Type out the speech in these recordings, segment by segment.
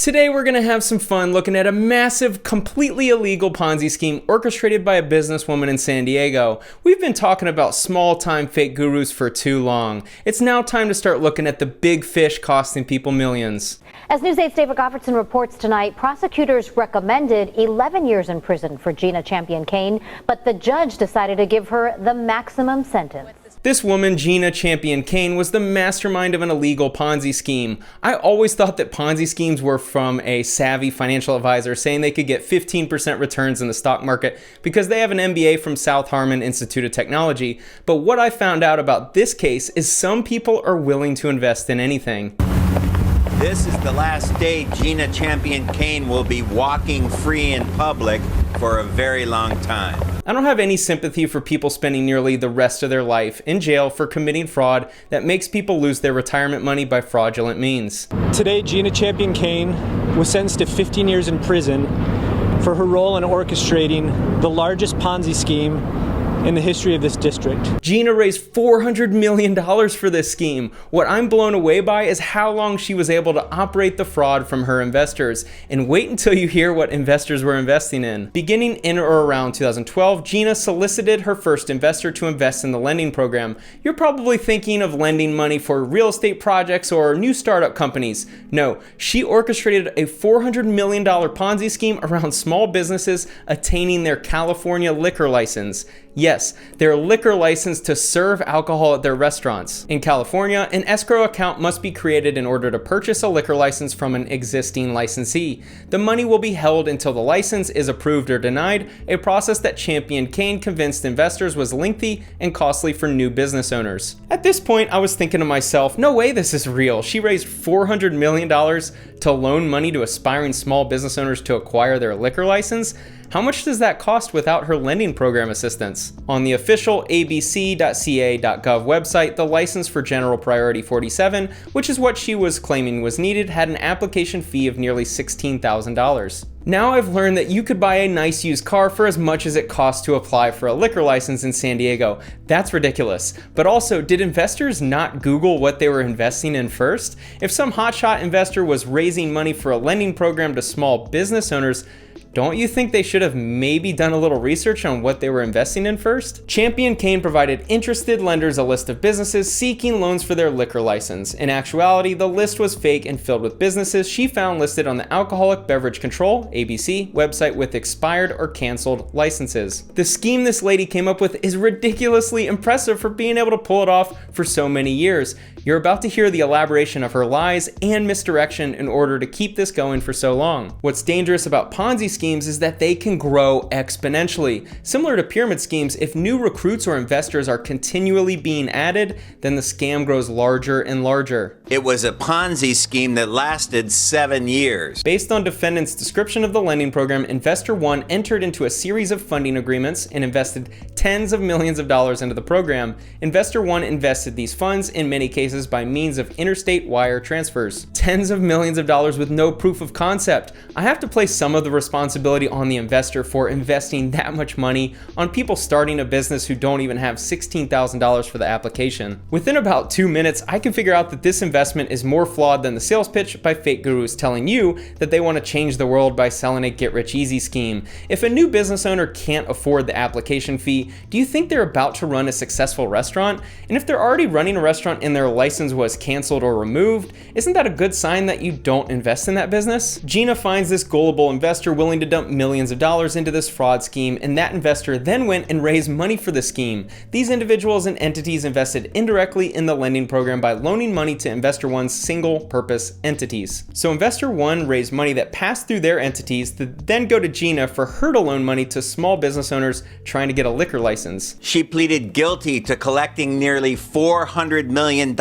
Today we're going to have some fun looking at a massive, completely illegal Ponzi scheme orchestrated by a businesswoman in San Diego. We've been talking about small-time fake gurus for too long. It's now time to start looking at the big fish costing people millions. As News 8's David Goffredson reports tonight, prosecutors recommended 11 years in prison for Gina Champion-Cain, but the judge decided to give her the maximum sentence. This woman, Gina Champion-Cain, was the mastermind of an illegal Ponzi scheme. I always thought that Ponzi schemes were from a savvy financial advisor saying they could get 15% returns in the stock market because they have an MBA from South Harmon Institute of Technology. But what I found out about this case is some people are willing to invest in anything. This is the last day Gina Champion-Cain will be walking free in public for a very long time. I don't have any sympathy for people spending nearly the rest of their life in jail for committing fraud that makes people lose their retirement money by fraudulent means. Today, Gina Champion-Cain was sentenced to 15 years in prison for her role in orchestrating the largest Ponzi scheme in the history of this district. Gina raised $400 million for this scheme. What I'm blown away by is how long she was able to operate the fraud from her investors. And wait until you hear what investors were investing in. Beginning in or around 2012, Gina solicited her first investor to invest in the lending program. You're probably thinking of lending money for real estate projects or new startup companies. No, she orchestrated a $400 million Ponzi scheme around small businesses attaining their California liquor license. Yes, their liquor license to serve alcohol at their restaurants. In California, an escrow account must be created in order to purchase a liquor license from an existing licensee. The money will be held until the license is approved or denied, a process that Champion-Cain convinced investors was lengthy and costly for new business owners. At this point, I was thinking to myself, no way this is real. She raised $400 million to loan money to aspiring small business owners to acquire their liquor license. How much does that cost without her lending program assistance? On the official abc.ca.gov website, the license for General Priority 47, which is what she was claiming was needed, had an application fee of nearly $16,000. Now I've learned that you could buy a nice used car for as much as it costs to apply for a liquor license in San Diego. That's ridiculous. But also, did investors not Google what they were investing in first? If some hotshot investor was raising money for a lending program to small business owners, don't you think they should have maybe done a little research on what they were investing in first? Champion-Cain provided interested lenders a list of businesses seeking loans for their liquor license. In actuality, the list was fake and filled with businesses she found listed on the Alcoholic Beverage Control (ABC) website with expired or canceled licenses. The scheme this lady came up with is ridiculously impressive for being able to pull it off for so many years. You're about to hear the elaboration of her lies and misdirection in order to keep this going for so long. What's dangerous about Ponzi schemes is that they can grow exponentially. Similar to pyramid schemes, if new recruits or investors are continually being added, then the scam grows larger and larger. It was a Ponzi scheme that lasted 7 years. Based on defendant's description of the lending program, Investor 1 entered into a series of funding agreements and invested tens of millions of dollars into the program. Investor 1 invested these funds, in many cases by means of interstate wire transfers. Tens of millions of dollars with no proof of concept. I have to place some of the responsibility on the investor for investing that much money on people starting a business who don't even have $16,000 for the application. Within about 2 minutes, I can figure out that this investment is more flawed than the sales pitch by fake gurus telling you that they want to change the world by selling a get-rich-easy scheme. If a new business owner can't afford the application fee, do you think they're about to run a successful restaurant? And if they're already running a restaurant and their license was canceled or removed, isn't that a good sign that you don't invest in that business? Gina finds this gullible investor willing to dump millions of dollars into this fraud scheme, and that investor then went and raised money for the scheme. These individuals and entities invested indirectly in the lending program by loaning money to Investor 1's single-purpose entities. So Investor 1 raised money that passed through their entities to then go to Gina for her to loan money to small business owners trying to get a liquor license. She pleaded guilty to collecting nearly $400 million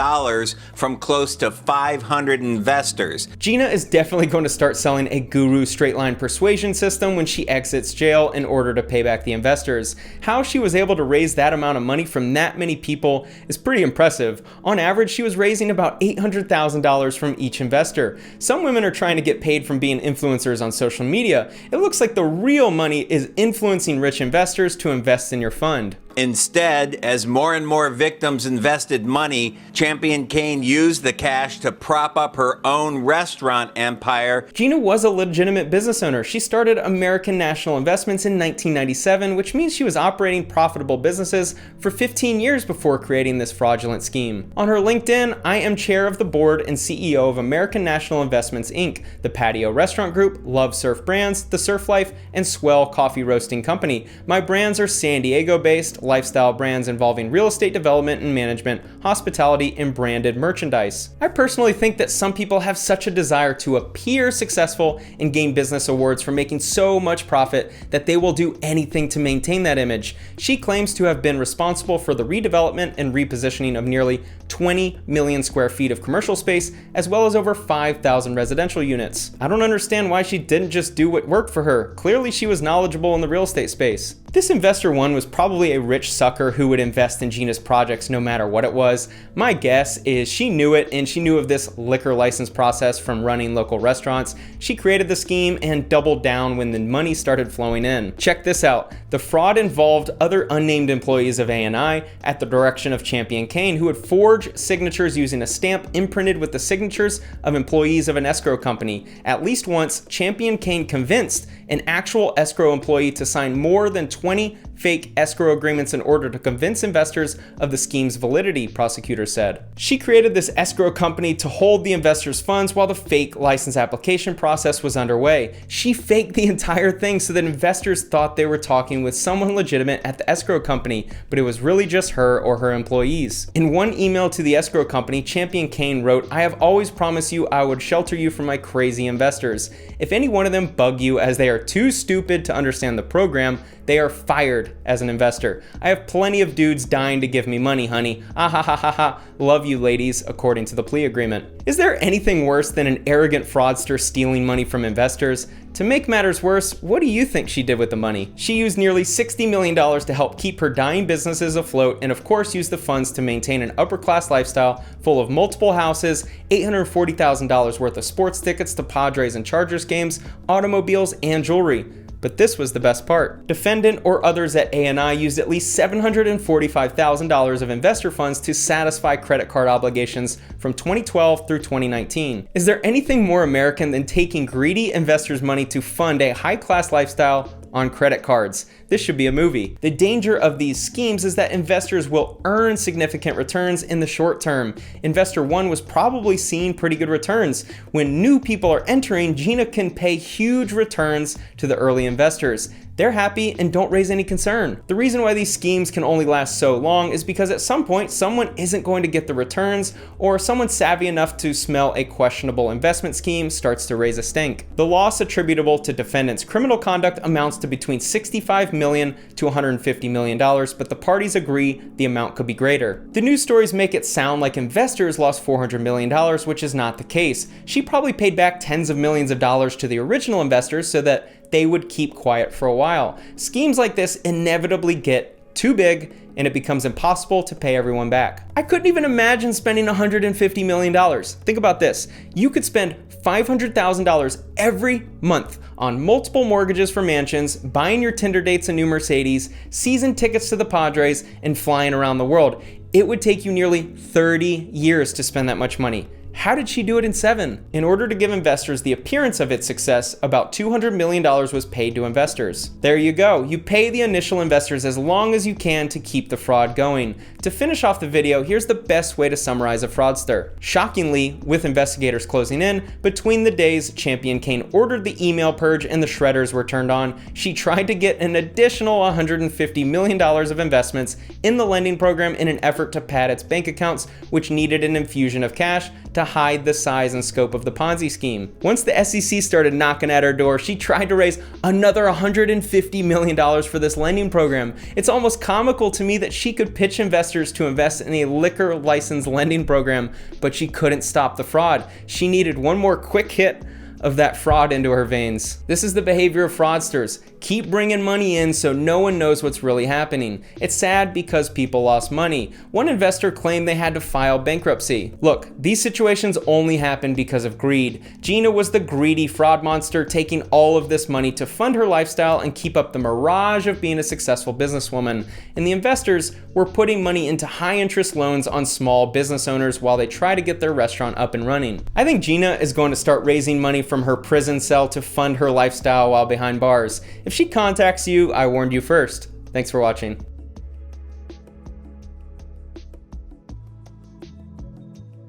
from close to 500 investors. Gina is definitely going to start selling a guru straight-line persuasion system when she exits jail in order to pay back the investors. How she was able to raise that amount of money from that many people is pretty impressive. On average, she was raising about $800,000 from each investor. Some women are trying to get paid from being influencers on social media. It looks like the real money is influencing rich investors to invest in your fund. Instead, as more and more victims invested money, Champion-Cain used the cash to prop up her own restaurant empire. Gina was a legitimate business owner. She started American National Investments in 1997, which means she was operating profitable businesses for 15 years before creating this fraudulent scheme. On her LinkedIn, I am chair of the board and CEO of American National Investments Inc., the Patio Restaurant Group, Love Surf Brands, The Surf Life, and Swell Coffee Roasting Company. My brands are San Diego-based lifestyle brands involving real estate development and management, hospitality, and branded merchandise. I personally think that some people have such a desire to appear successful and gain business awards for making so much profit that they will do anything to maintain that image. She claims to have been responsible for the redevelopment and repositioning of nearly 20 million square feet of commercial space, as well as over 5,000 residential units. I don't understand why she didn't just do what worked for her. Clearly she was knowledgeable in the real estate space. This investor one was probably a rich sucker who would invest in Gina's projects no matter what it was. My guess is she knew it, and she knew of this liquor license process from running local restaurants. She created the scheme and doubled down when the money started flowing in. Check this out. The fraud involved other unnamed employees of ANI at the direction of Champion-Cain, who would forge signatures using a stamp imprinted with the signatures of employees of an escrow company. At least once, Champion-Cain convinced an actual escrow employee to sign more than 20 fake escrow agreements in order to convince investors of the scheme's validity, prosecutors said. She created this escrow company to hold the investors' funds while the fake license application process was underway. She faked the entire thing so that investors thought they were talking with someone legitimate at the escrow company, but it was really just her or her employees. In one email to the escrow company, Champion-Cain wrote, "I have always promised you I would shelter you from my crazy investors. If any one of them bug you as they are too stupid to understand the program, they are fired as an investor. I have plenty of dudes dying to give me money, honey. Ah ha ha ha ha. Love you, ladies," according to the plea agreement. Is there anything worse than an arrogant fraudster stealing money from investors? To make matters worse, what do you think she did with the money? She used nearly $60 million to help keep her dying businesses afloat, and of course used the funds to maintain an upper-class lifestyle full of multiple houses, $840,000 worth of sports tickets to Padres and Chargers games, automobiles, and jewelry. But this was the best part. Defendant or others at ANI used at least $745,000 of investor funds to satisfy credit card obligations from 2012 through 2019. Is there anything more American than taking greedy investors' money to fund a high-class lifestyle on credit cards? This should be a movie. The danger of these schemes is that investors will earn significant returns in the short term. Investor one was probably seeing pretty good returns. When new people are entering, Gina can pay huge returns to the early investors. They're happy and don't raise any concern. The reason why these schemes can only last so long is because at some point someone isn't going to get the returns, or someone savvy enough to smell a questionable investment scheme starts to raise a stink. The loss attributable to defendants' criminal conduct amounts to between $65 million to $150 million, but the parties agree the amount could be greater. The news stories make it sound like investors lost $400 million, which is not the case. She probably paid back tens of millions of dollars to the original investors so that they would keep quiet for a while. Schemes like this inevitably get too big and it becomes impossible to pay everyone back. I couldn't even imagine spending $150 million. Think about this. You could spend $500,000 every month on multiple mortgages for mansions, buying your Tinder dates a new Mercedes, season tickets to the Padres, and flying around the world. It would take you nearly 30 years to spend that much money. How did she do it in 7? In order to give investors the appearance of its success, about $200 million was paid to investors. There you go. You pay the initial investors as long as you can to keep the fraud going. To finish off the video, here's the best way to summarize a fraudster. Shockingly, with investigators closing in, between the days Champion-Cain ordered the email purge and the shredders were turned on, she tried to get an additional $150 million of investments in the lending program in an effort to pad its bank accounts, which needed an infusion of cash to hide the size and scope of the Ponzi scheme. Once the SEC started knocking at her door, she tried to raise another $150 million for this lending program. It's almost comical to me that she could pitch investors to invest in a liquor license lending program, but she couldn't stop the fraud. She needed one more quick hit of that fraud into her veins. This is the behavior of fraudsters. Keep bringing money in so no one knows what's really happening. It's sad because people lost money. One investor claimed they had to file bankruptcy. Look, these situations only happen because of greed. Gina was the greedy fraud monster, taking all of this money to fund her lifestyle and keep up the mirage of being a successful businesswoman. And the investors were putting money into high interest loans on small business owners while they try to get their restaurant up and running. I think Gina is going to start raising money from her prison cell to fund her lifestyle while behind bars. If she contacts you, I warned you first. Thanks for watching.